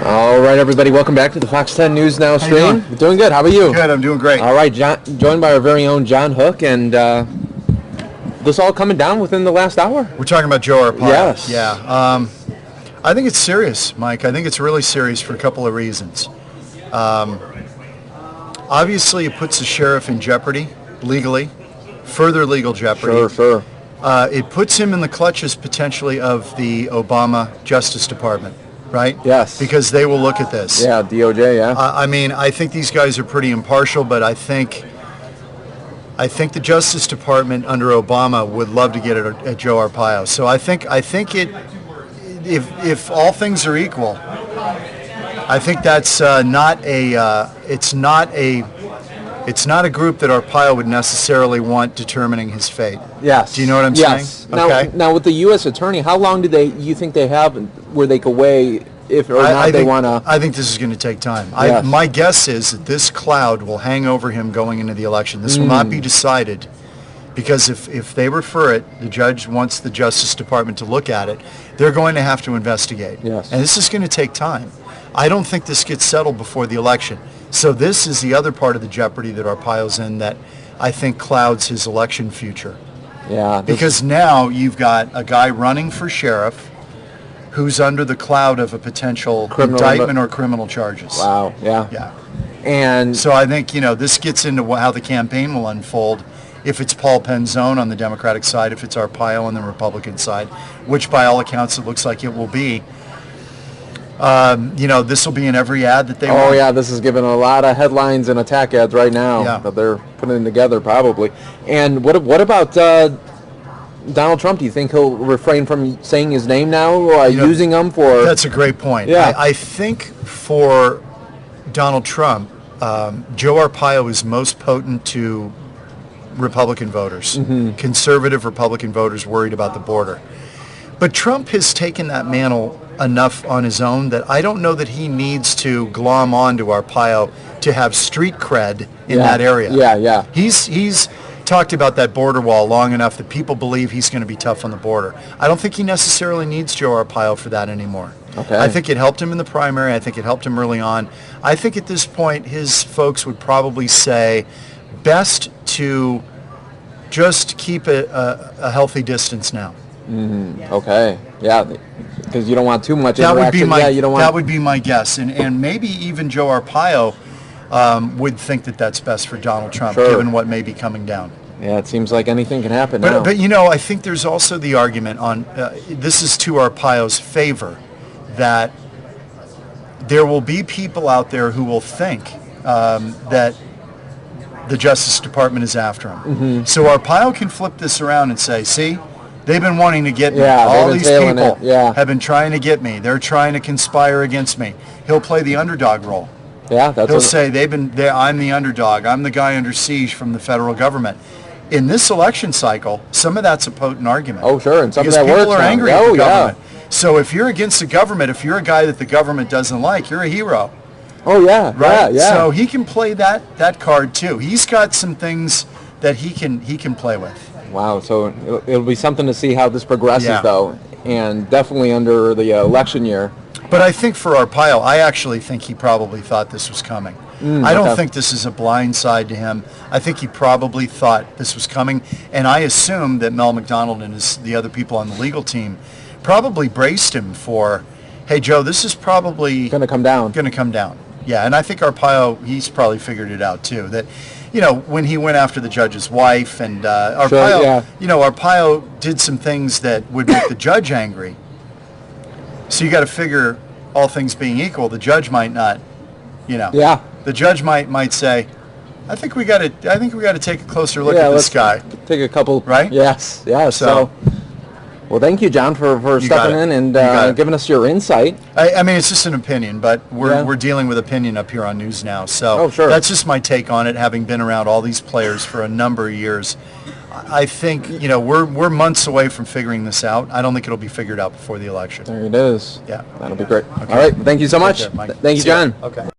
All right, everybody, welcome back to the Fox 10 News Now stream. Doing good. How about you? Good, I'm doing great. All right, John, joined by our very own John Hook, and this all coming down within the last hour. We're talking about Joe Arpaio. Yes. Yeah. I think it's serious, Mike. I think it's really serious for a couple of reasons. Obviously, it puts the sheriff in jeopardy legally, further legal jeopardy. Sure. It puts him in the clutches potentially of the Obama Justice Department, right? Yes. Because they will look at this. Yeah, DOJ, yeah. I mean, I think these guys are pretty impartial, but I think the Justice Department under Obama would love to get it at Joe Arpaio. So I think it, if all things are equal, I think that's it's not a group that Arpaio would necessarily want determining his fate. Yes. Do you know what I'm saying? Okay. Now, with the U.S. Attorney, how long do you think they have where they could weigh if or not they want to? I think this is going to take time. Yes. My guess is that this cloud will hang over him going into the election. This will not be decided because if they refer it, the judge wants the Justice Department to look at it, they're going to have to investigate. Yes. And this is going to take time. I don't think this gets settled before the election. So this is the other part of the jeopardy that Arpaio's in that I think clouds his election future. Yeah. Because now you've got a guy running for sheriff who's under the cloud of a potential indictment or criminal charges. Wow, yeah. Yeah. And so I think, this gets into how the campaign will unfold if it's Paul Penzone on the Democratic side, if it's Arpaio on the Republican side, which by all accounts it looks like it will be. This will be in every ad that they want. Oh, yeah, this is giving a lot of headlines and attack ads right now that they're putting together probably. And what about Donald Trump? Do you think he'll refrain from saying his name now, using them for... That's a great point. Yeah. I think for Donald Trump, Joe Arpaio is most potent to Republican voters, conservative Republican voters worried about the border. But Trump has taken that mantle enough on his own that I don't know that he needs to glom on to Arpaio to have street cred in that area. Yeah. He's talked about that border wall long enough that people believe he's going to be tough on the border. I don't think he necessarily needs Joe Arpaio for that anymore. Okay. I think it helped him in the primary. I think it helped him early on. I think at this point his folks would probably say best to just keep a healthy distance now. Okay. Yeah, because you don't want too much interaction. That would be my guess, and maybe even Joe Arpaio would think that that's best for Donald Trump, given what may be coming down. Yeah, it seems like anything can happen now. But I think there's also the argument on this is to Arpaio's favor that there will be people out there who will think that the Justice Department is after him. So Arpaio can flip this around and say, see, they've been wanting to get me. All these people have been trying to get me. They're trying to conspire against me. He'll play the underdog role. Yeah, he'll say I'm the underdog. I'm the guy under siege from the federal government. In this election cycle, some of that's a potent argument. Oh, sure, and some because of that people works are now. angry at the government. So if you're against the government, if you're a guy that the government doesn't like, you're a hero. Oh yeah, right. Yeah. So he can play that card too. He's got some things that he can play with. Wow, so it'll be something to see how this progresses, though, and definitely under the election year. But I think for Arpaio, I actually think he probably thought this was coming. I don't think this is a blind side to him. I think he probably thought this was coming, and I assume that Mel McDonald and the other people on the legal team probably braced him for, hey, Joe, this is probably going to come down. Yeah, and I think Arpaio, he's probably figured it out too. That, when he went after the judge's wife and Arpaio, Arpaio did some things that would make the judge angry. So you got to figure, all things being equal, the judge might not, Yeah. The judge might say, I think we got to take a closer look at this guy. Take a couple. Right? Yes. Yeah. So well, thank you, John, for stepping in and giving us your insight. I mean, it's just an opinion, but we're dealing with opinion up here on News Now. So that's just my take on it, having been around all these players for a number of years. I think, we're months away from figuring this out. I don't think it'll be figured out before the election. There it is. Yeah. That'll be great. Okay. All right. Thank you so much. Care, Thank you, John. Okay.